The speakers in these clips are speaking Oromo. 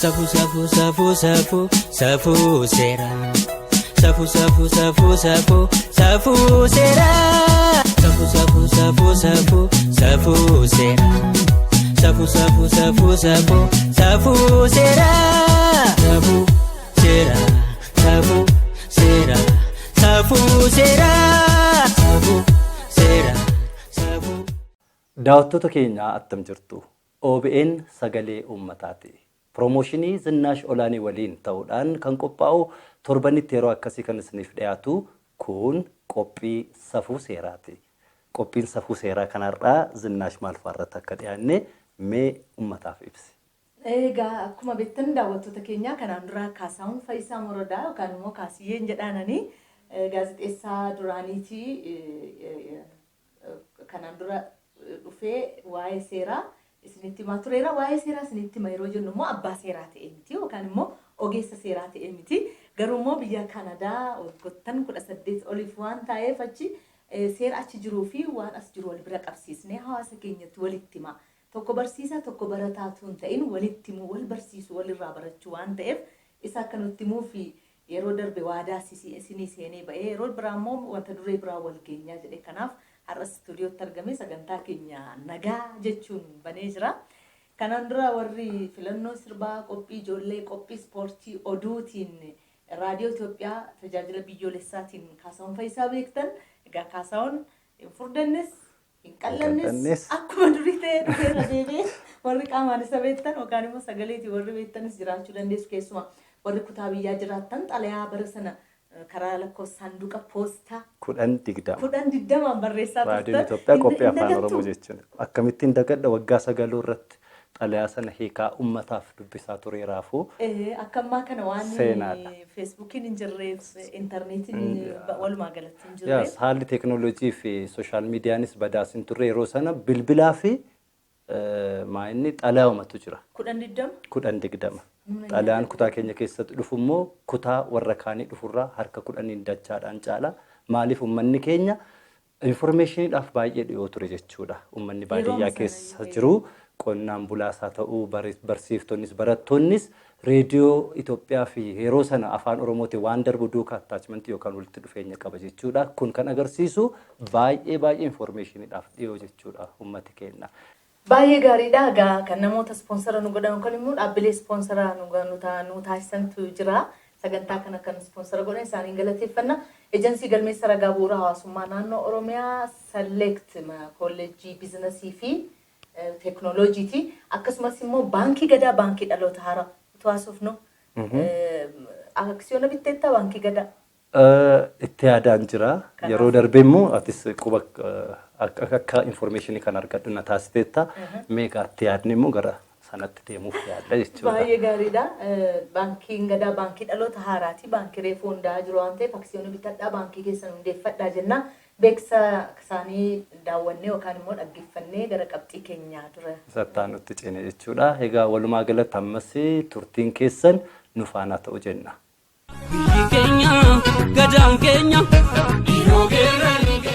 Safuu safuu safuu safuu safuu seeraa. Safuu safuu safuu safuu safuu seeraa. Safuu safuu safuu safuu safuu seeraa. Safuu safuu safuu safuu safuu seeraa. Safuu seeraa. Safuu seeraa. Safuu seeraa. Safuu seeraa. Safuu. Daawwattoota keenya attam jirtu. OBN sagalee uummataati. Promooshinii Zinnaash Olaanii waliin ta'uudhaan kan qophaa'u torbanitti yeroo akkasii kan isiniif dhiyaatu kun qophii safuu seeraati. Qophiin safuu seeraa kanarraa Zinnaash maal fa'aarratti akka dhiyaanne mee uummataaf ibsi. Egaa akkuma beektan daawwattoota keenya kanaan dura Kaasaawun Faayisaa Morodaa yookaan immoo Kaasiyyeen jedhaananii gaazexeessaa duraaniiti kanaan dura dhufee waa'ee seeraa isinitti himaa tureera. Waa'ee seeraa isinitti hima yeroo jennu immoo abbaa seeraa ta'e miti yookaan immoo ogeessa seeraa ta'e miti. Garuu immoo biyya Kanadaa waggoottan 18 oliif waan ta'eef achi seera achi jiruu fi waan as jiru wal bira qabsiisnee hawaasa keenyatti walitti hima. Tokko barsiisaa tokko barataatu hin ta'in walitti himuu wal barsiisu walirraa barachuu waan ta'eef isa akka nutti himuu fi yeroo darbe waadaa isinii seenee ba'ee yeroo biraa immoo wanta duree biraa wal geenyaa jedhe kanaaf har'a stuudiyootti argamee sagantaa keenya nagaa jechuun banee jira. Kanaan dura warri filannoo sirbaa qophii ijoollee qophii ispoortii oduutiin raadiyoo Itoophiyaa tajaajila biyyoolessaatiin Kaasaawun Faayisaa beektan. Egaa Kaasaawun hin furdannes hin qallannes akkuma durii ta'ee dhufeera deebi'ee warri qaamaan isa beektan yookaan immoo sagaleetii warri beektanis jiraachuu dandeessu keessumaa warri kutaa biyyaa jiraattan xalayaa bara sana karaa lakkoofsa saanduqa poostaa 10-20 barreessaa turtan. Raadiyoon Itoophiyaa qophii afaan Oromoo jechuudha. Akkamittiin dagadha waggaa 9 irratti xalayaa sana hiikaa uummataaf dubbisaa tureeraafuu. Akkammaa kana waan feesbuukiin hin jirreef intarneetiin walumaa galatti hin jirreef. Haalli teekinooloojii fi sooshaal miidiyaanis badaas hin turre yeroo sana bilbilaa fi maa'inni xalayaa uumatu jira. 10-20. Xalayaan kutaa keenya keessatti dhufu immoo kutaa warra kaanii dhufurraa harka 10 dachaadhaan caala. Maaliif uummanni keenya informationiidhaaf baay'ee dhiyoo ture jechuudha. Uummanni baadiyyaa keessa jiru qonnaan bulaasaa ta'uu barsiiftonnis barattoonnis reediyoo Itoophiyaa fi yeroo sana afaan Oromootiin waan darbu duukaa attachmentii yookaan walitti dhufeenya qaba jechuudha. Kun kan agarsiisu baay'ee informationiidhaaf dhiyoo jechuudha uummati keenya. Baay'ee gaariidha. Egaa kan namoota ispoonsara nu godhan yookaan immoo dhaabbilee ispoonsara nu taasisantu jira. Sagantaa kana kan ispoonsara godhan isaaniin galateeffanna. Ejensii galmeessa ragaa bu'uura hawaasummaa naannoo Oromiyaa Select Kolleejjii Biizinasii fi Teekinooloojiiti. Akkasumas immoo baankii gadaa baankii dhaloota haaraa utuu haasofnu. Aksiyoona bitteettaa baankii gadaa. Itti yaadaan jira. Yeroo darbee immoo atis quba akka informationii kan argadhu na taasiteetta. Meeqa itti yaadni immoo gara sanatti deemuuf yaadda jechuudha. Baay'ee gaariidha. Baankiin gadaa baankii dhaloota haaraati. Baankii reefuu hundaa'aa jiru waan ta'eef aksiyoona bitadhaa baankii keessan hundeeffadhaa jenna. Beeksisa isaanii daawwannee yookaan immoo dhaggeeffannee gara qabxii keenyaa dura. Sattaan nutti ceene jechuudha. Egaa walumaa galatti ammas turtiin keessan nu faana ta'u jenna.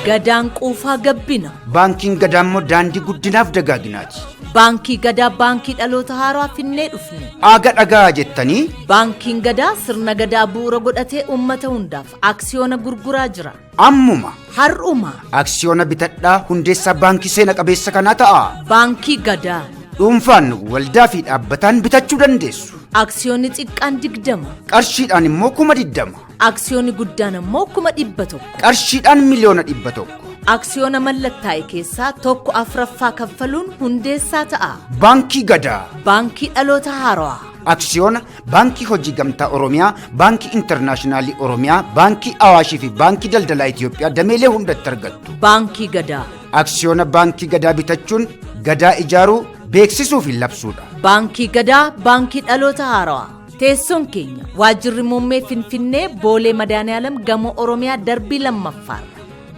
Gadaan quufaa gabbina. Baankiin gadaa immoo daandii guddinaaf dagaaginaati. Baankii gadaa baankii dhaloota haaraa finnee dhufne. Aga dhagaa jettanii. Baankiin gadaa sirna gadaa bu'uura godhatee uummata hundaaf aksiyoona gurguraa jira. Ammuma. Har'uma. Aksiyoona bitadhaa hundeessaa baankii seena qabeessa kanaa ta'a. Baankii gadaa. Dhuunfaan waldaa fi dhaabbataan bitachuu dandeessu. Aksiyoonni xiqqaan 20. Qarshiidhaan immoo 20. Aksiyoonni guddaan immoo 100. Qarshiidhaan miliyoona 100. Aksiyoona mallattaa'e keessaa 1/4 kaffaluun hundeessaa ta'a. Baankii gadaa. Baankii dhaloota haaraa. Aksiyoona baankii hojii gamtaa Oromiyaa, baankii intarnaashinaallii Oromiyaa, baankii Awaashii fi baankii daldalaa Itoophiyaa dameelee hundatti argattu. Baankii gadaa. Aksiyoona baankii gadaa bitachuun gadaa ijaaruu beeksisuu fi labsuudha. Baankii gadaa baankii dhaloota haaraa. Teessoon keenya waajjirri muummee Finfinnee Boolee Madaaniyaalam gamoo Oromiyaa darbii lammaffaa.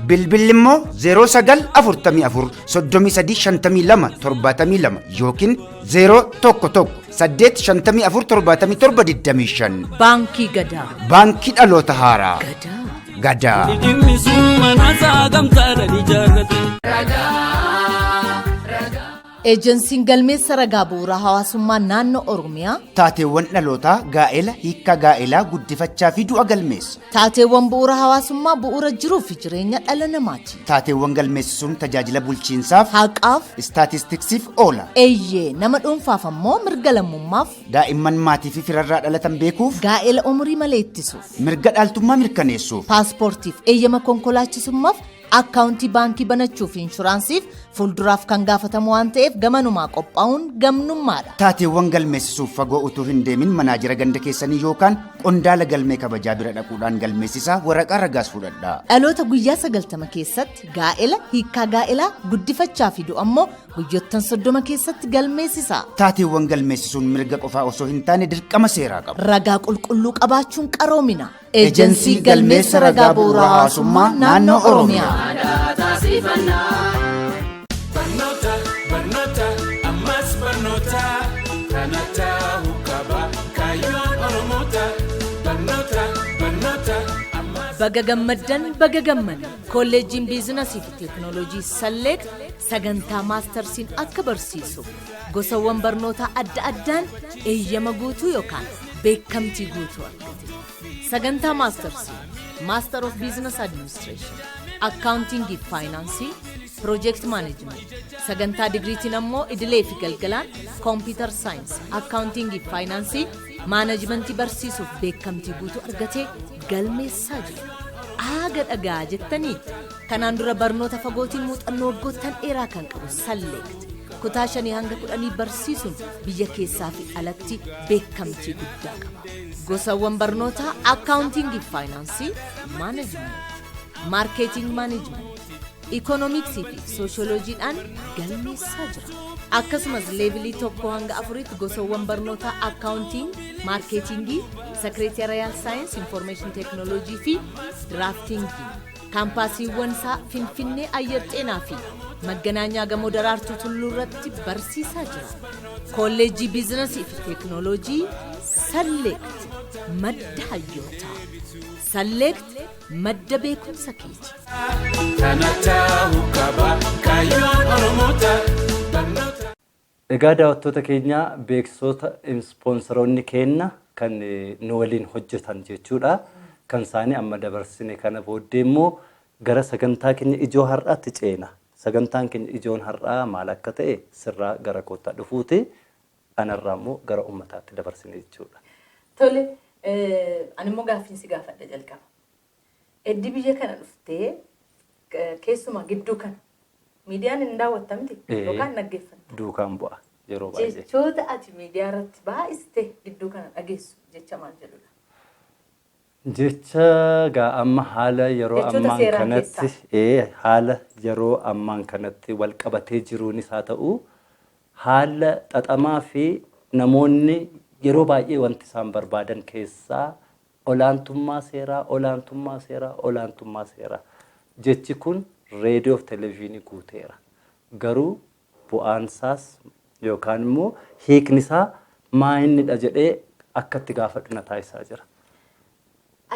Bilbilli immoo 0944 yookiin 011 Baankii gadaa. Baankii dhaloota haaraa. Gadaa. Eejensiin galmeessa ragaa bu'uura hawaasummaa naannoo Oromiyaa taateewwan dhalootaa gaa'ela hiikkaa gaa'elaa guddifachaa fi du'a galmeessa. Taateewwan bu'uura hawaasummaa bu'uura jiruu fi jireenya dhala namaati. Taateewwan galmeessisuun tajaajila bulchiinsaaf, haqaaf, istaatistiksiif oola. Eeyyee nama dhuunfaaf ammoo mirga lammummaaf, daa'imman maatii fi firarraa dhalatan beekuuf, gaa'ela umurii malee ittisuuf, mirga dhaaltummaa mirkaneessuuf, paaspoortiif eeyyama konkolaachisummaaf, akkaawuntii baankii banachuuf inshuraansiif fuulduraaf kan gaafatamu waan ta'eef gamanumaa qophaa'uun gamnummaadha. Taateewwan galmeessisuuf fagoo utuu hin deemin manaajira ganda keessanii yookaan qondaala galmee kabajaa bira dhaquudhaan galmeessisaa waraqaa ragaas fudhadhaa. Dhaloota guyyaa 90 keessatti gaa'ela hiikkaa gaa'elaa guddifachaa fi du'a ammoo guyyoottan 30 keessatti galmeessisaa. Taateewwan galmeessisuun mirga qofaa osoo hin taane dirqama seeraa qaba. Ragaa qulqulluu qabaachuun qaroomina. Eejensii galmeessa ragaa bu'uura hawaasummaa naannoo Oromiyaa. Baga gammaddan baga gammanne kolleejjiin biizinasii fi teekinooloojii Salleet sagantaa maastarsiin akka barsiisu gosawwan barnootaa adda addaan eeyyama guutuu yookaan beekamtii guutuu argate. Sagantaa maastarsii Master of Business Administration, Accounting fi Finance, Project Management. Sagantaa digriitiin ammoo idilee fi galgalaan Computer Science, Accounting fi Finance, Managementii barsiisuuf beekamtii guutuu argatee galmeessaa jira. Aaga dhagaa jettanii kanaan dura barnoota fagootiin muuxannoo waggoottan dheeraa kan qabu Salleet kutaa 5 hanga 10 barsiisuun biyya keessaa fi alatti beekamtii guddaa qaba. Gosawwan barnootaa Accounting fi Finance, Management, Marketing Management, Economics fi Sociology'dhaan galmeessaa jira. Akkasumas leevilii 1 hanga 4tti gosawwan barnootaa Accounting, Marketing, Secretarial Science, Information Technology fi Drafting. Kaampaasiiwwan isaa Finfinnee Ayyar Xeenaa fi Maganaanyaa Gamoo Daraartuu Tulluu irratti barsiisaa jira. Kolleejjii Biizinasii fi Teekinooloojii Salleekt madda hayyootaa. Salleekt madda beekumsa keeti. Egaa daawwattoota keenya beeksisoota ispoonsaroonni keenya kan nu waliin hojjetan jechuudha. Kan isaanii amma dabarsine kana booddee immoo gara sagantaa keenya ijoo har'aatti ceena. Sagantaan keenya ijoon har'aa maal akka ta'e sirraa gara koottaa dhufuuti. Anarraa immoo gara uummataatti dabarsine jechuudha. Tole, ani immoo gaaffiinsi gaafadha jalqaba. Eddi biyya kana dhuftee keessumaa gidduu kana miidiyaan hin daawwattamti yookaan dhaggeeffatta. Duukaan bu'a yeroo baay'ee. Jechoota ati miidiyaa irratti baay'iste gidduu kana dhageessu jecha maal jedhudha? Jecha gaa amma haala yeroo ammaan kanatti haala yeroo ammaan kanatti wal qabatee jiruunis haa ta'u haala xaxamaa fi namoonni yeroo baay'ee wanti isaan barbaadan keessaa olaantummaa seeraa jechi kun reediyoo fi televezyiinii guuteera. Garuu bu'aansaas yookaan immoo hiiknisaa maayinnidha jedhee akkatti gaafadhu na taasisaa jira.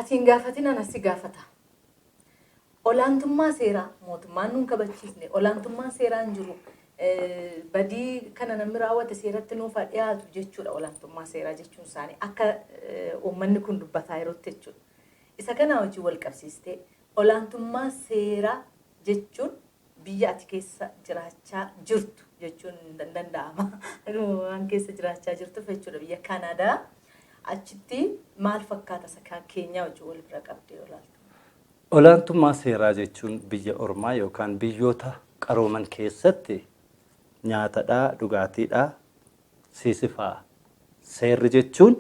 Atiin gaafatin ana si gaafata. Olaantummaa seeraa mootummaan nuun kabachiisne olaantummaan seeraan jiru badii kana namni raawwate seeratti nuuf dhiyaatu jechuudha. Olaantummaa seeraa jechuun isaanii akka uummanni kun dubbataa yerootti jechuudha. Isa kana hojii wal qabsiistee olaantummaa seeraa jechuun biyya ati keessa jiraachaa jirtu jechuun danda'ama. Waan keessa jiraachaa jirtu jechuudha biyya Kanaadaa. Achitti maal fakkaata sakaa keenya hojii wal bira qabdee olaantummaa? Olaantummaa seeraa jechuun biyya ormaa yookaan biyyoota qarooman keessatti nyaatadhaa, dhugaatiidhaa, siisifaa. Seerri jechuun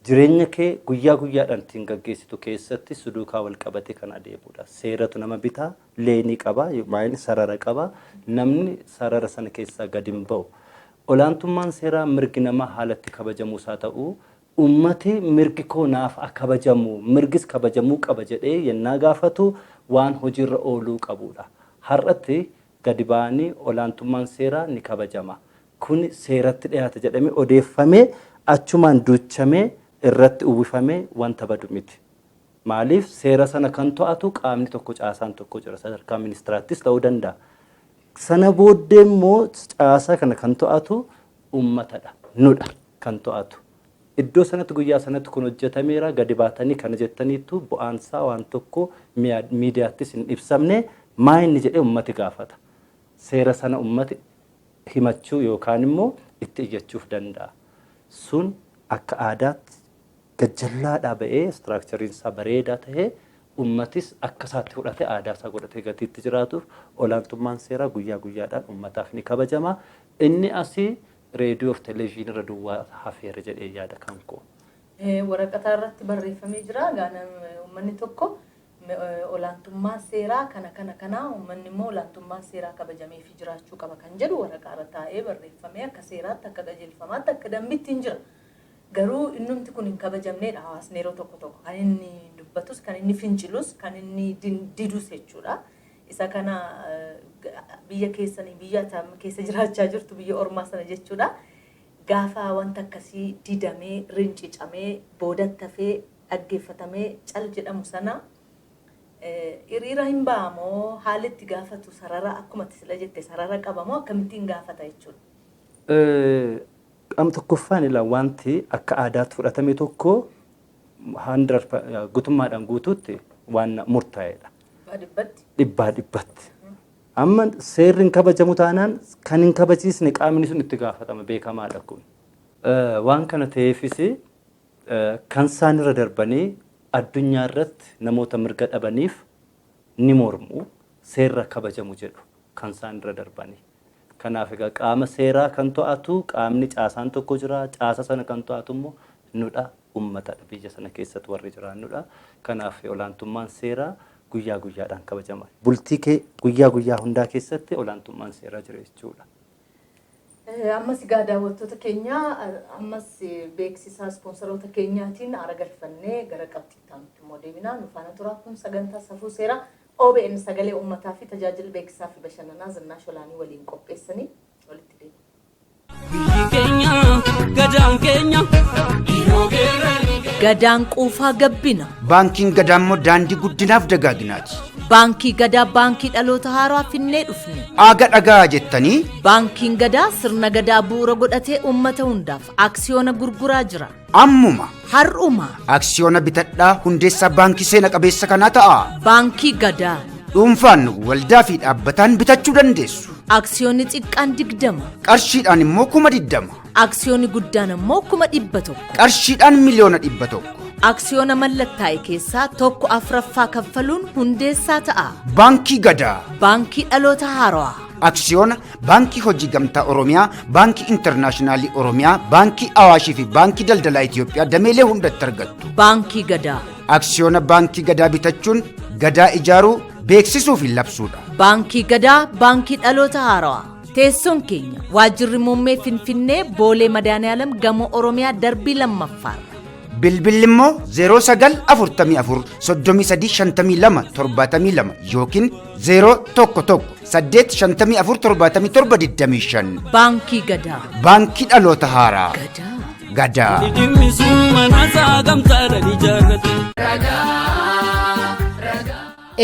jireenya kee guyyaa guyyaadhaan ittiin gaggeessitu keessatti suduukaa wal qabatee kan adeemudha. Seeratu nama bitaa, leenii qaba, maayini sarara qaba. Namni sarara sana keessaa gadi hin ba'u. Olaantummaan seeraa mirgi namaa haalatti kabajamuus haa ta'u, ummati mirgi koo naaf kabajamu, mirgis kabajamuu qaba jedhee yennaa gaafatu waan hojiirra ooluu qabudha. Har'atti gadi ba'anii olaantummaan seeraa ni kabajama. Kun seeratti dhiyaate jedhamee odeeffamee achumaan duuchamee irratti uwwifamee wanta badu miti. Maaliif seera sana kan to'atu qaamni tokko caasaan tokko jira. Sadarkaa ministiraattis ta'uu danda'a. sana booddee immoo caasaa kana kan to'atu ummatadha nudha kan to'atu. Iddoo sanatti guyyaa sanatti kun hojjetameera gadi baatanii kana jettaniitu bu'aansaa waan tokko miidiyaattis hin ibsamne maa inni jedhee ummati gaafata. Seera sana ummati himachuu yookaan immoo itti iyyachuuf danda'a. Sun akka aadaatti gajjallaadhaa ba'ee istiraakchariin isaa bareedaa ta'ee ummatis akka isaatti fudhate aadaa isaa godhatee gatiitti jiraatuuf olaantummaan seeraa guyyaa guyyaadhaan ummataaf ni kabajama. Inni asii reediyoo fi televezyiinii irra duwwaa hafeera jedhee yaada kan koo. Waraqata irratti barreeffamee jira. Gaanaan uummanni tokko olaantummaa seeraa kana uummanni immoo olaantummaa seeraa kabajamee fi jiraachuu qaba kan jedhu waraqaa irra taa'ee barreeffamee akka seeraatti akka qajeelfamaatti akka dambiitti hin jira. Garuu innumti kun hin kabajamneedha hawaasni yeroo tokko kan inni dubbatus kan inni fincilus kan inni didus jechuudha. Isa kana biyya keessanii biyya keessa jiraachaa jirtu biyya ormaa sana jechuudha. Gaafa wanta akkasii didamee rincicamee boodatti hafee dhaggeeffatamee cal jedhamu sana hiriira hin ba'amoo haalli itti gaafatu sarara akkuma sila jette sarara qabamoo akkamittiin gaafata jechuudha. Qaama tokkoffaan ilaa wanti akka aadaatti fudhatame tokko 100 guutummaadhaan guutuutti waan murtaa'edha. Dhibbaa dhibbatti. Amma seerri hin kabajamu taanaan kan hin kabachiisne qaamni sun itti gaafatama beekamaadha kun. Waan kana ta'eefis kan isaan irra darbanii addunyaa irratti namoota mirga dhabaniif ni mormu seerra kabajamu jedhu kan isaan irra darbanii. Kanaaf egaa qaama seeraa kan to'atu qaamni caasaan tokko jira caasa sana kan to'atu immoo nudha uummatadha biyya sana keessatti warri jiraannudha. Kanaaf olaantummaan seeraa guyyaa guyyaadhaan kabajama. Bultii kee guyyaa hundaa keessatti olaantummaan seeraa jira jechuudha. Ammas egaa daawwattoota keenya ammas beeksisaa ispoonsaroota keenyaatiin aara galfannee gara qabxiitti immoo deebinaa nu faana turaa kun sagantaa safuu seeraa OBN sagalee uummataa fi tajaajila beeksisaa fi bashannanaa Zinnaa Sholaanii waliin qopheessanii walitti deemu. Gadaan quufaa gabbina. Baankiin gadaa immoo daandii guddinaaf dagaaginaati. Baankii gadaa baankii dhaloota haaraa finnee dhufne. Aaga dhagaa jettanii. Baankiin gadaa sirna gadaa bu'uura godhatee uummata hundaaf aksiyoona gurguraa jira. Ammuma. Har'uma. Aksiyoona bitadhaa hundeessaa baankii seena qabeessa kanaa ta'a. Baankii gadaa. Dhuunfaan waldaa fi dhaabbataan bitachuu dandeessu. Aksiyoonni xiqqaan 20. Qarshiidhaan immoo 20. Aksiyoonni guddaan immoo 100. Qarshiidhaan miliyoona 100. Aksiyoona mallattaa'e keessaa tokko afuraffaa kaffaluun hundeessaa ta'a. Baankii gadaa. Baankii dhaloota haaraa. Aksiyoona baankii hojii gamtaa Oromiyaa, baankii intarnaashinaallii Oromiyaa, baankii Awaashii fi baankii daldalaa Itoophiyaa dameelee hundatti argattu. Baankii gadaa. Aksiyoona baankii gadaa bitachuun gadaa ijaaruu beeksisuu fi labsuudha. Baankii gadaa baankii dhaloota haaraa. Teessoon keenya waajjirri muummee Finfinnee Boolee Madaaniyaalam gamoo Oromiyaa darbii lammaffaarra. Bilbilli immoo 0944 3352 72 yookiin 011 854 77 Baankii gadaa. Baankii dhaloota haaraa. Gadaa.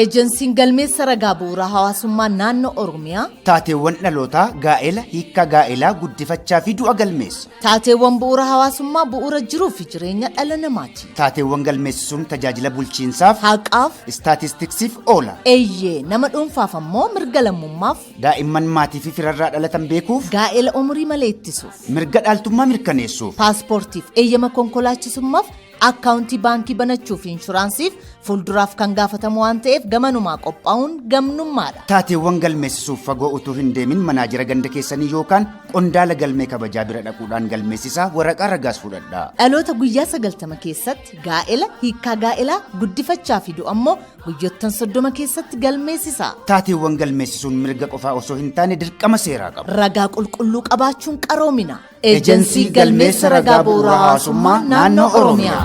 Eejensiin galmeessa ragaa bu'uuraa hawaasummaa naannoo Oromiyaa taateewwan dhalootaa gaa'ela hiikkaa gaa'elaa guddifachaa fi du'a galmeessa. Taateewwan bu'uura hawaasummaa bu'uura jiruu fi jireenya dhala namaati. Taateewwan galmeessisuun tajaajila bulchiinsaaf haqaaf istaatistiksiif oola. Eeyyee nama dhuunfaaf ammoo mirga lammummaaf daa'imman maatii fi firarraa dhalatan beekuuf gaa'ela umurii malee ittisuuf mirga dhaaltummaa mirkaneessuuf paaspoortiif eeyyama konkolaachisummaaf akkaawuntii baankii banachuu fi inshuraansiif fuulduraaf kan gaafatamu waan ta'eef gamanumaa qophaa'uun gamnummaadha. Taateewwan galmeessisuuf fagoo utuu hin deemin manaajira ganda keessanii yookaan qondaala galmee kabajaa bira dhaquudhaan galmeessisaa waraqaa ragaas fudhadhaa. Dhaloota guyyaa 90 keessatti gaa'ela hiikkaa gaa'elaa guddifachaa fi du'a ammoo guyyoottan 30 keessatti galmeessisaa. Taateewwan galmeessisuun mirga qofaa osoo hin taane dirqama seeraa qaba. Ragaa qulqulluu qabaachuun qaroomina. Eejensii galmeessa ragaa bu'uuraa hawaasummaa naannoo Oromiyaa.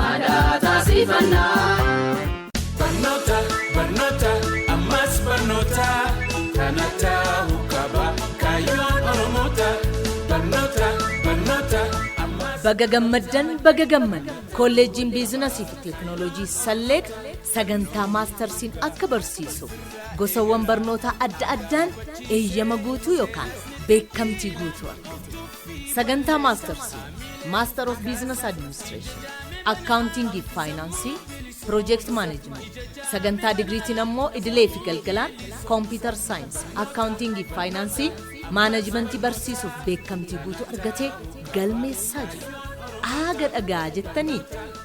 Baga gammaddan baga gammadan kolleejjiin biizinasii fi teekinooloojii Salleet sagantaa maastarsiin akka barsiisu gosawwan barnootaa adda addaan eeyyama guutuu yookaan beekamtii guutuu argate. Sagantaa maastarsii Master of Business Administration, Accounting fi Finance, Project Management. Sagantaa digriitiin ammoo idilee fi galgalaan Computer Science, Accounting fi Finance, Managementii barsiisuuf beekamtii guutuu argatee galmeessaa jiru. Aaga dhagaa jettanii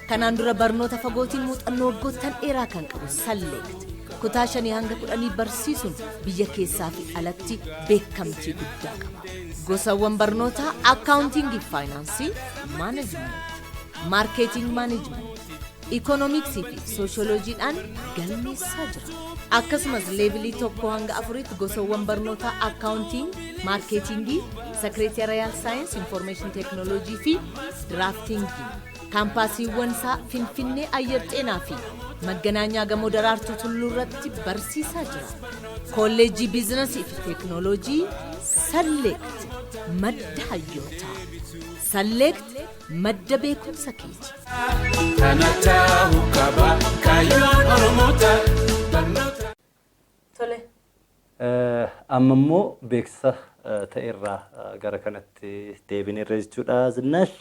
kanaan dura barnoota fagootiin muuxannoo waggoottan dheeraa kan qabu Select kutaa 5 hanga 10 barsiisuun biyya keessaa fi alatti beekamtii guddaa qaba. Gosawwan barnoota Accounting fi Finance, Management, Marketing Management, Economics fi Sociology'dhaan galmeessaa jira. Akkasumas levelii 1 hanga 4tti gosawwan barnoota Accounting, Marketing, Secretarial Science, Information Technology fi Drafting. Kaampaasiiwwan isaa Finfinnee Ayyar Xeenaa fi Maganaanyaa Gamoo Daraartuu Tulluu irratti barsiisaa jira. Kolleejjii Biizinasii fi Teeknooloojii Select madda hayyootaa. Select madda beekumsa keeti. Tole. Amma immoo beeksisa ta'erraa gara kanatti deebineerra jechuudha. Zinnash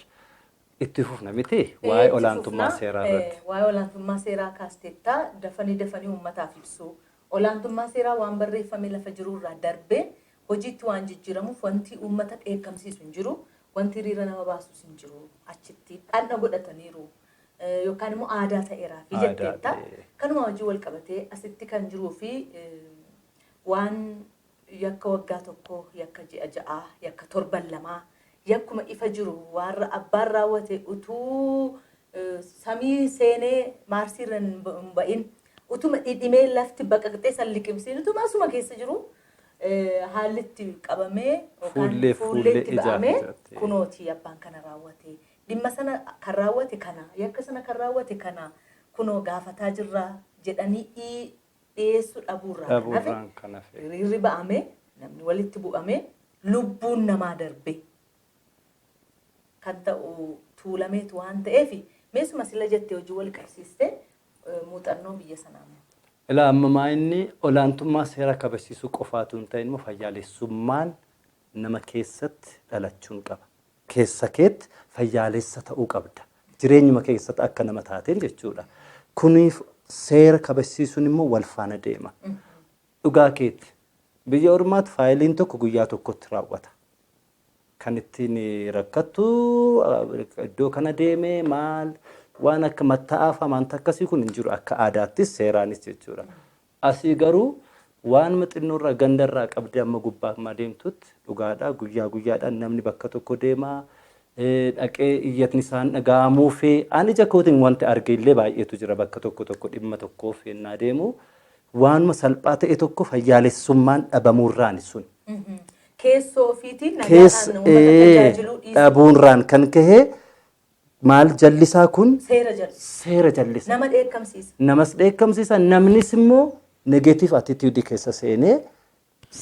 itti fufna miti waa'ee olaantummaa seeraa irratti. Waa'ee olaantummaa seeraa kaastettaa dafanii uummataaf ibsu. Olaantummaa seeraa waan barreeffame lafa jiru irraa darbee hojiitti waan jijjiiramuuf wanti uummata dheekkamsiisu hin jiru, wanti hiriira nama baasus hin jiru. Achitti dhandha godhataniiru yookaan immoo aadaa ta'eeraa fi jetteetta. Kanuma hojii wal qabatee asitti kan jiruu fi waan yakka waggaa tokko, yakka ji'a ja'aa, yakka torban lamaa, yakkuma ifa jiru warra abbaan raawwate utuu samii seenee maarsiirra hin ba'in utuma dhidhimee lafti baqaqxee san liqimsiin utuma asuma keessa jiru haalli itti qabamee fuulleetti ba'amee kunooti abbaan kana raawwate dhimma sana kan raawwate kana yakka sana kan raawwate kana kunoo gaafataa jirra jedhanii dhiyeessuu dhabuurraan kan hafe hiriirri ba'amee namni walitti bu'amee lubbuun namaa darbe kan ta'u tuulameetu waan ta'eef meesuma sila jettee hojii wal qabsiistee muuxannoo biyya sanaa. Ilaa ammaa inni olaantummaa seera kabachiisuu qofaatu hin ta'in immoo fayyaalessummaan nama keessatti dhalachuun qaba. Keessa keetti fayyaalessa ta'uu qabda. Jireenyuma keessatti akka nama taateen jechuudha. Kuniif seera kabachiisuun immoo wal faana deema. Dhugaa keetti biyya ormaatti faayiliin tokko guyyaa tokkotti raawwata. Kan ittiin rakkattu iddoo kana deemee maal waan akka matta'aaf amanta akkasii kun hin jiru akka aadaattis seeraanis jechuudha. Asii garuu waan maxinnoorraa gandarraa qabdee amma gubbaa amma deemtutti dhugaadhaa guyyaa guyyaadhaan namni bakka tokko deemaa dhaqee iyyatni isaan dhaga'amuu fi ani ija kootiin wanti arge illee baay'eetu jira bakka tokko dhimma tokkoof yennaa deemu waanuma salphaa ta'e tokko fayyaalessummaan dhabamuurraan sun. Keessoo ofiitiin nagaan uummata tajaajiluu dhabuurraan kan kahee maal jallisaa kun seera jallisa. Nama dheekkamsiisa. Namas dheekkamsiisa namnis immoo negatiiv attitude keessa seenee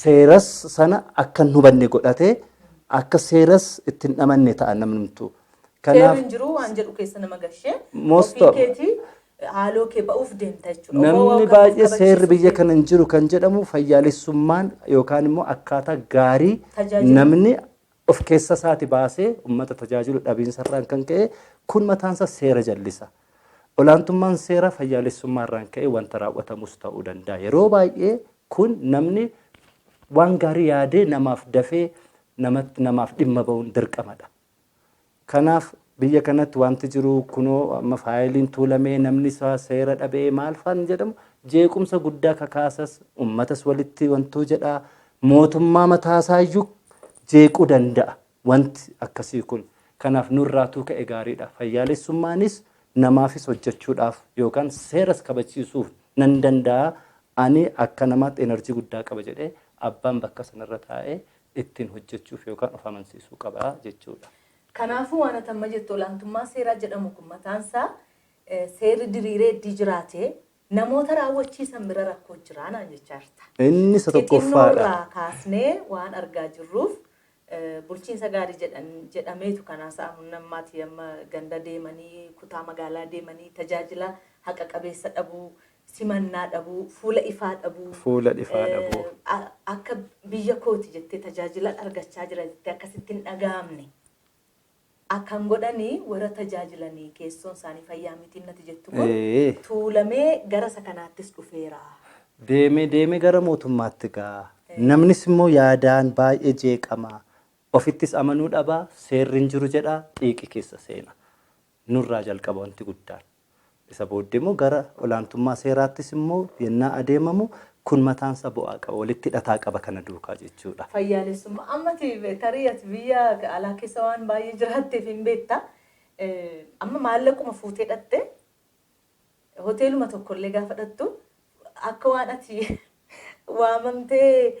seeras sana akka hin hubanne godhatee akka seeras ittiin dhamanne ta'a namnumtu. Kanaaf seerri jiru waan jedhu keessa nama gashee ofii keetii haaloo kee ba'uuf deemta jechuudha. Namni baay'ee seerri biyya kana hin jiru kan jedhamu fayyaalessummaan yookaan immoo akkaataa gaarii namni of keessa isaati baasee uummata tajaajilu dhabiinsarraan kan ka'e kun mataansa seera jallisa. Olaantummaan seera fayyaalessummaarraan ka'e wanta raawwatamus ta'uu danda'a. Yeroo baay'ee kun namni waan gaarii yaadee namaaf dafee namaaf dhimma ba'uun dirqamadha. Kanaaf biyya kanatti wanti jiru kunoo amma faayiliin tuulamee namni isaa seera dhabee maal faan jedhamu jeequmsa guddaa kakaasas uummatas walitti wantuu jedhaa mootummaa mataasaayyu jeequu danda'a wanti akkasii kun. Kanaaf nurraatuu ka'e gaariidha. Fayyaalessummaanis namaafis hojjechuudhaaf yookaan seeras kabachiisuuf nan danda'a. Ani akka namaatti enerjii guddaa qaba jedhee abbaan bakka sanarra taa'ee ittiin hojjechuuf yookaan of amansiisuu qaba jechuudha. Kanaafuu waan atamma jettu olaantummaa seeraa jedhamu kun mataansaa seerri diriiree itti jiraate namoota raawwachiisan bira rakkoo jiraanaan jechaa jirta. Inni isa tokkoffaadha. Xixinnoorraa kaasnee waan argaa jirruuf bulchiinsa gaarii jedhameetu kanaas nammaatti amma ganda deemanii kutaa magaalaa deemanii tajaajila haqa qabeessa dhabuu simannaa dhabuu, fuula ifaa dhabuu. Fuula ifaa dhabuu. Akka biyya kooti jettee tajaajila argachaa jira jettee akkasitti hin dhaga'amne. Akkan godhanii warra tajaajilanii keessoon isaanii fayyaa mitiin nati jettu kun tuulamee gara isa kanaattis dhufeera. Deemee gara mootummaatti gaa. Namnis immoo yaadaan baay'ee jeeqama. Ofittis amanuu dhabaa seerri hin jiru jedhaa xiiqi keessa seena. Nurraa jalqaba wanti guddaan. Isa booddee immoo gara olaantummaa seeraattis immoo yennaa adeemamu kun mataansa bu'aa qaba walitti hidhataa qaba kana duukaa jechuudha. Fayyaalessummaa ammati tarii ati biyya alaa keessa waan baay'ee jiraatteef hin beekta. Amma maallaquma fuutee hidhatte hoteeluma tokkollee gaafa hidhattu akka waan ati waamamtee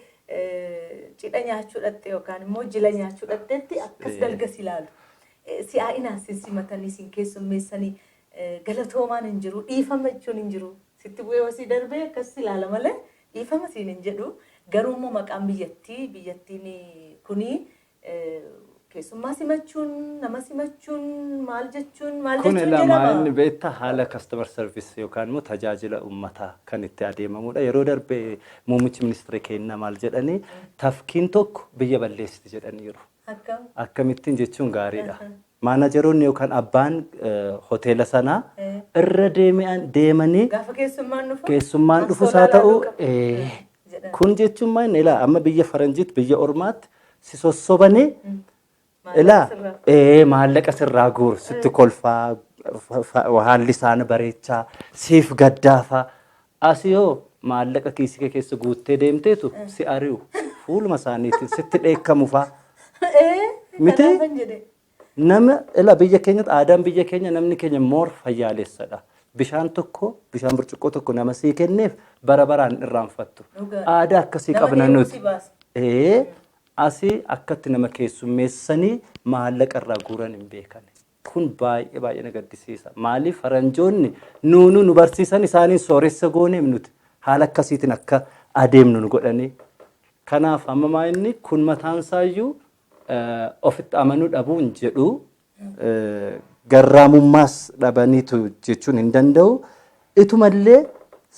cidha nyaachuu hidhatte yookaan immoo jila nyaachuu hidhatteetti akkas dalgas ilaalu. Si'aa'inaan simatanii sin keessummeessanii galatoomaan hin jiru dhiifama jechuun hin jiru. Sitti bu'ee wasii darbee akkas ilaala malee dhiifama siin hin jedhu. Garuu immoo maqaan biyyattiin kuni keessummaa simachuun nama simachuun maal jechuun kun lama inni beektaa haala customer service yookaan immoo tajaajila uummataa kan itti adeemamudha. Yeroo darbee muummichi ministeera keenya maal jedhanii tafkiin tokko biyya balleessiti jedhaniiru. Akkamittiin jechuun gaariidha. Maanajeroonni yookaan abbaan hoteela sanaa irra deemanii keessummaan dhufus haa ta'u kun jechuun maal ilaa amma biyya faranjiitti biyya ormaatti si sossobanii ilaa maallaqa sirraa guuru sitti kolfaa haalli isaan bareechaa siif gaddaafaa asiyoo maallaqa kiisii keessa guuttee deemteetu si ari'u fuuluma isaaniitiin sitti dheekkamuufaa miti. Nama ila biyya keenyatti aadaan biyya keenya namni keenya moor fayyaalessadha. Bishaan burcuqqoo tokko nama sii kenneef bara baraan irraanfattu. Aadaa akkasii qabna nuti. Asii akkatti nama keessummeessanii maallaqa irraa guuran hin beekan. Kun baay'ee na gaddisiisa. Maaliif faranjoonni nu barsiisan isaaniin sooressa gooneef nuti haala akkasiitiin akka adeemnu nu godhanii. Kanaaf amma inni kun mataansaayyuu ofitti amanuu dhabuun jedhu garraamummaas dhabaniitu jechuun hin danda'u. Itumallee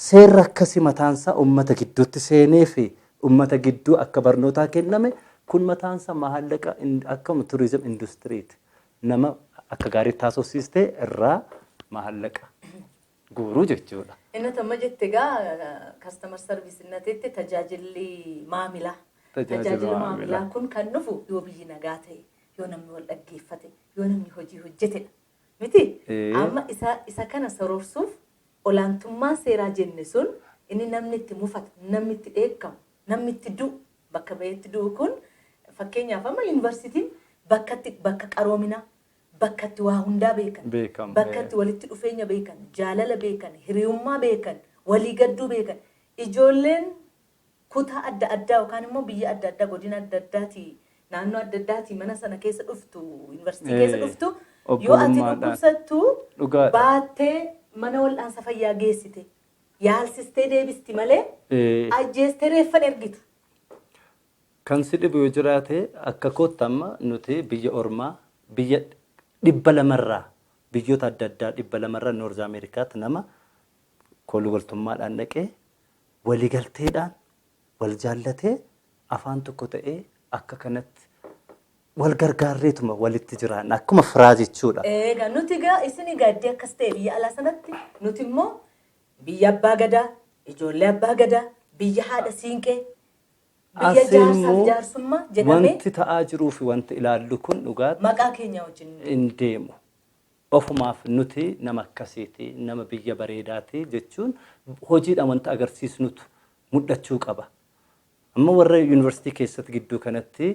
seerri akkasii mataansaa uummata gidduutti seenee fi uummata gidduu akka barnootaa kenname kun mataansaa maallaqa akka turizim industiriiti. Nama akka gaarii taasifsiistee irraa maallaqa guuruu jechuudha. Inni amma jette egaa customer service innatette tajaajilli maamilaa. Tajaajila maamilaa kun kan dhufu yoo biyyi nagaa ta'e, yoo namni wal dhaggeeffate, yoo namni hojii hojjetedha. Miti? Amma isa kana soroorsuuf olaantummaa seeraa jenne sun inni namni itti mufatu, namni itti dheekkamu, namni itti du'u, bakka baheetti du'u kun fakkeenyaaf amma yuunivarsiitiin bakka qaroominaa, bakka itti waa hundaa beekan, bakka itti walitti dhufeenya beekan, jaalala beekan, hiriyummaa beekan, walii gadduu beekan. Ijoolleen kutaa adda addaa yookaan immoo biyya adda addaa godina adda addaati naannoo adda addaati mana sana keessa dhuftu yuunivarsiitii keessa dhuftu yoo ati dhukkubsattu baattee mana wal'aansa fayyaa geessite yaalsistee deebisti malee ajjeestee reeffan ergitu. Kan si dhibu yoo jiraate akka kootti amma nuti biyya ormaa biyya 200 biyyoota adda addaa 200 Noorz Ameerikaatti nama kolwaltummaadhaan dhaqee waliigalteedhaan wal jaallatee afaan tokko ta'ee akka kanatti wal gargaarreetuma walitti jiraan akkuma firaa jechuudha. Egaa nuti egaa isin gaaddee akkas ta'e biyya alaa sanatti nuti immoo biyya abbaa gadaa, ijoollee abbaa gadaa, biyya haadha siinqee, biyya jaarsaaf jaarsummaa jedhamee wanti ta'aa jiruu fi wanti ilaallu kun dhugaatti maqaa keenya wajjin hin deemu. Ofumaaf nuti nama akkasiiti, nama biyya bareedaati jechuun hojiidhaan wanta agarsiisnutu mul'achuu qaba. Amma warra yuunivarsiitii keessatti gidduu kanatti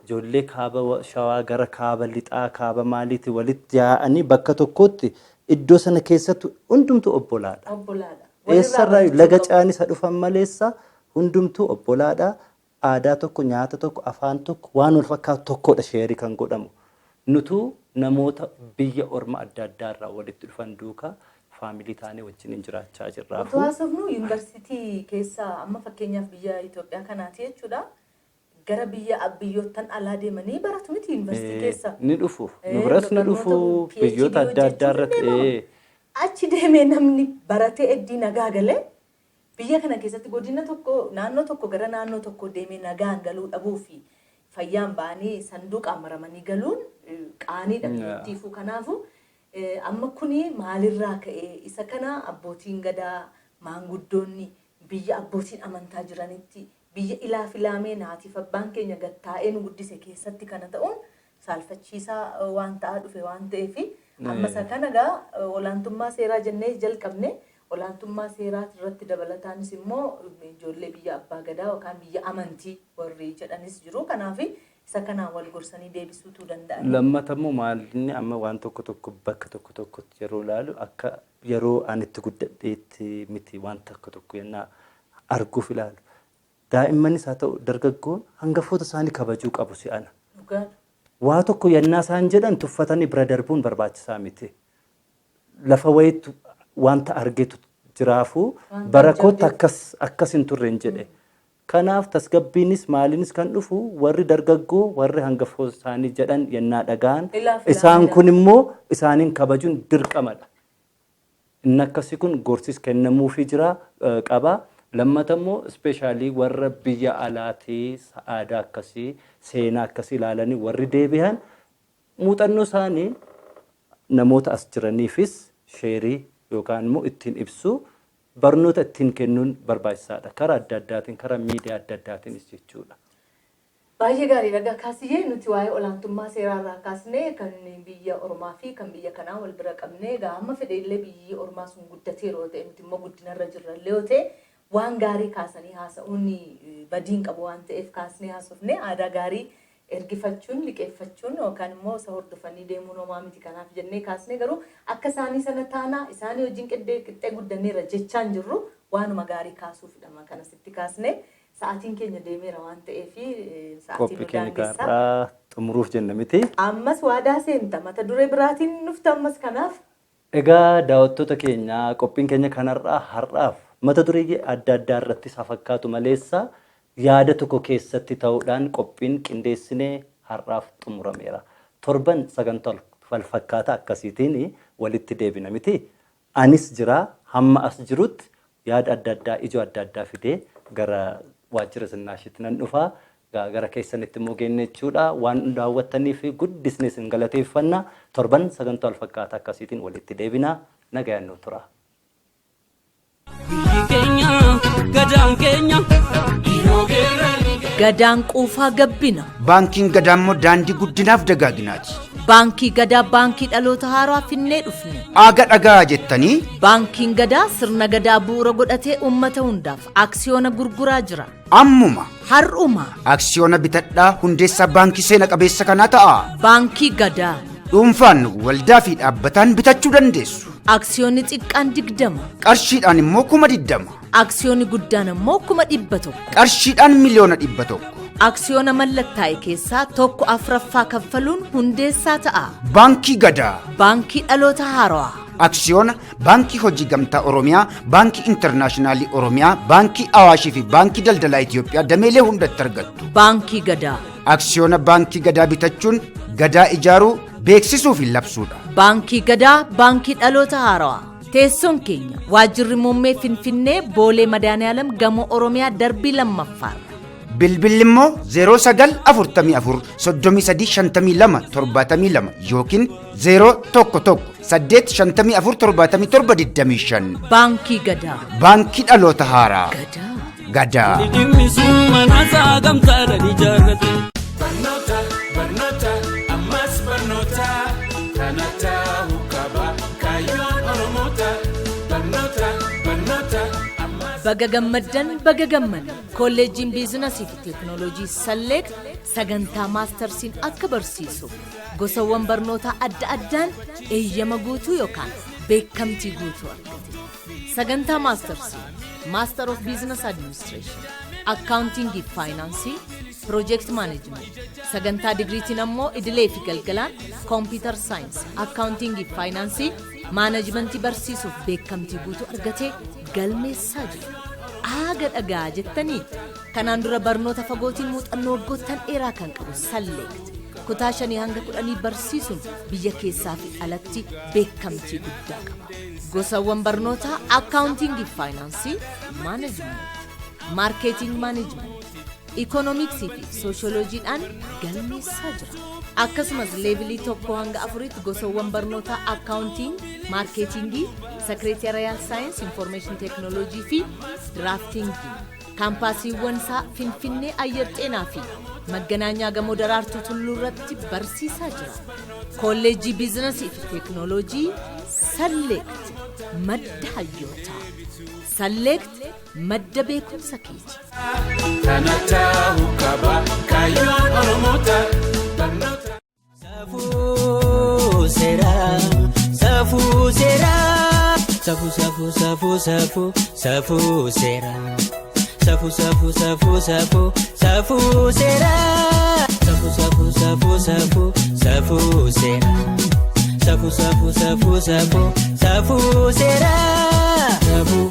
ijoollee kaaba shawaa gara kaaba lixaa kaaba maaliitii walitti yaa'anii bakka tokkotti iddoo sana keessatti hundumtuu obbolaadha. Eessarraa laga caanisa dhufan maleessa hundumtuu obbolaadha. Aadaa tokko nyaata tokko afaan tokko waan wal fakkaatu tokkodha sheerii kan godhamu. Nutu namoota biyya orma adda addaa irraa walitti dhufan duukaa faamilii taanee wajjin jiraachaa jirra. Haasofnu yuunivarsiitii keessa amma fakkeenyaaf biyya Itoophiyaa kanaati jechuudha. Gara biyyoottan alaa deemanii baratu miti yuunivarsiitii keessa. Ni dhufu. Nu biras ni dhufu biyyoota adda addaa irratti achi deemee namni baratee eddii nagaa galee biyya kana keessatti godina tokko naannoo tokko gara naannoo tokko deemee nagaan galuu dhabuu fi fayyaan ba'anii sanduuqaan maramanii galuun qaaniidha biyyattiifuu kanaafu amma kuni maalirraa ka'ee isa kana abbootiin gadaa maanguddoonni biyya abbootiin amantaa jiranitti biyya ilaa filaamee naatiif abbaan keenya gattaa'ee nu guddise keessatti kana ta'uun saalfachiisaa waan ta'aa dhufe waan ta'eef amma isa kana gaa olaantummaa seeraa jennee jalqabne olaantummaa seeraa irratti dabalataanis immoo ijoollee biyya abbaa gadaa yookaan biyya amantii warri jedhanis jiru kanaaf isa kanaan wal gorsanii deebisuutu danda'an. Lammatammoo maalinni amma waan tokko bakka tokkotti yeroo ilaalu akka yeroo ani itti guddadheetti miti waan tokko yennaa arguuf ilaalu. Daa'immanis haa ta'u dargaggoon hangafoota isaanii kabajuu qabu si'ana. Waa tokko yennaa isaan jedhan tuffatanii bira darbuun barbaachisaa miti. Lafa wayiitu wanta argetu jiraafuu barakootti akkas hin turreen jedhe. Kanaaf tasgabbiinis maaliinis kan dhufu warri dargaggoo warri hangafoota isaanii jedhan yennaa dhagaan isaan kun immoo isaaniin kabajuun dirqamadha. Inni akkasii kun gorsis kennamuufii jira qaba. Lammatammoo ispeeshaalii warra biyya alaatii aadaa akkasii seenaa akkasii ilaalanii warri deebi'an muuxannoo isaanii namoota as jiraniifis sheerii yookaan immoo ittiin ibsu barnoota ittiin kennuun barbaachisaadha. Karaa adda addaatiin karaa miidiyaa adda addaatiinis jechuudha. Baay'ee gaariidha. Egaa kaasiyyee nuti waa'ee olaantummaa seeraarraa kaasnee kan biyya Oromaa fi kan biyya kanaa wal bira qabnee egaa amma fedheellee biyyi Oromaa sun guddatee yeroo ta'e nuti immoo guddinarra jirrallee yoo ta'e waan gaarii kaasanii haasa'uun badiin qabu waan ta'eef kaasnee haasofne aadaa gaarii ergifachuun liqeeffachuun yookaan immoo isa hordofanii deemuun homaa miti kanaaf jennee kaasnee garuu akka isaanii sana taanaa isaanii wajjin qixxee guddanneerra jechaan jirru waanuma gaarii kaasuufidha kanasitti kaasnee sa'aatiin keenya deemeera waan ta'eef sa'aatiin nu daangessaa xumuruuf jenna miti. Ammas waadaa seenta mata duree biraatiin nufta ammas kanaaf. Egaa daawwattoota keenya qophiin keenya kanarraa har'aaf mata duree adda addaa irratti fakkaatu maleessa yaada tokko keessatti ta'uudhaan qophiin qindeessinee har'aaf xumurameera. Torban sagantaa wal fakkaataa akkasiitiin walitti deebina miti. Anis jira hamma as jirutti yaada adda addaa ijoo adda addaa fidee gara waajjira Sinnaashitti nan dhufa. Gara keessanitti immoo geenne jechuudha. Waan daawwattaniif guddisnee sin galateeffanna. Torban sagantaa wal fakkaataa akkasiitiin walitti deebina. Nagayaan nu tura. Gadaan quufaa gabbina. Baankiin gadaa immoo daandii guddinaaf dagaaginaati. Baankii gadaa baankii dhaloota haaraa finnee dhufne. Aga dhagaa jettanii. Baankiin gadaa sirna gadaa bu'uura godhatee uummata hundaaf aksiyoona gurguraa jira. Ammuma. Har'uma. Aksiyoona bitadhaa hundeessaa baankii seena qabeessa kanaa ta'a. Baankii gadaa. Dhuunfaan waldaa fi dhaabbataan bitachuu dandeessu. Aksiyoonni xiqqaan 20. Qarshiidhaan immoo 20. Aksiyoonni guddaan immoo 100. Qarshiidhaan miliyoona 100. Aksiyoona mallattaa'e keessaa tokko afuraffaa kaffaluun hundeessaa ta'a. Baankii gadaa. Baankii dhaloota haaraa. Aksiyoona baankii hojii gamtaa Oromiyaa, baankii intarnaashinaallii Oromiyaa, baankii Awaashii fi baankii daldalaa Itoophiyaa dameelee hundatti argattu. Baankii gadaa. Aksiyoona baankii gadaa bitachuun gadaa ijaaruu beeksisuu fi labsuudha. Baankii gadaa baankii dhaloota haaraa. Teessoon keenya waajjirri muummee Finfinnee Boolee Madaaniyaalam gamoo Oromiyaa darbii lammaffaarra. Bilbilli immoo 0944 3352 72 yookiin 011 854 77 Baankii gadaa. Baankii dhaloota haaraa. Gadaa. Baga gammaddan baga gammanne kolleejjiin biizinasii fi teekinooloojii Salleet sagantaa maastarsiin akka barsiisu gosawwan barnootaa adda addaan eeyyama guutuu yookaan beekamtii guutuu argate. Sagantaa maastarsii Master of Business Administration, Accounting fi Finance, Project Management. Sagantaa digriitiin ammoo idilee fi galgalaan Computer Science, Accounting fi Finance, Management barsiisuuf beekamtii guutuu argatee galmeessaa jiru. Aaga dhagaa jettanii kanaan dura barnoota fagootiin muuxannoo waggoottan dheeraa kan qabu Salleet kutaa 5 hanga 10 barsiisuun biyya keessaa fi alatti beekamtii guddaa qaba. Gosawwan barnootaa akkaawuntiingii, faayinaansii, maanajimentii, maarkeeting maanajimentii, ikoonomiksii fi sooshooloojiidhaan galmeessaa jira. Akkasumas leevilii 1 hanga 4tti gosawwan barnootaa akkaawuntiing, maarkeetingii, sekireeteriyaal saayinsi, infoormeeshin teeknooloojii fi diraaftiingii. Kaampaasiiwwan isaa Finfinnee Ayyar Xeenaa fi Magganaanyaa Gamoo Daraartuu Tulluu irratti barsiisaa jira. Kolleejjii Biizinasii fi Teeknooloojii Salleekt madda hayyootaa. Salleekt madda beekumsa keeti. Kanataa'u qaba kaayyoon Oromoota barnoota. Safuu seeraa, safuu seeraa, safuu safuu safuu safuu safuu seeraa. Safuu safuu safuu safuu safuu seeraa. Safuu safuu safuu safuu safuu seeraa. Safuu safuu safuu safuu safuu seeraa. Safuu.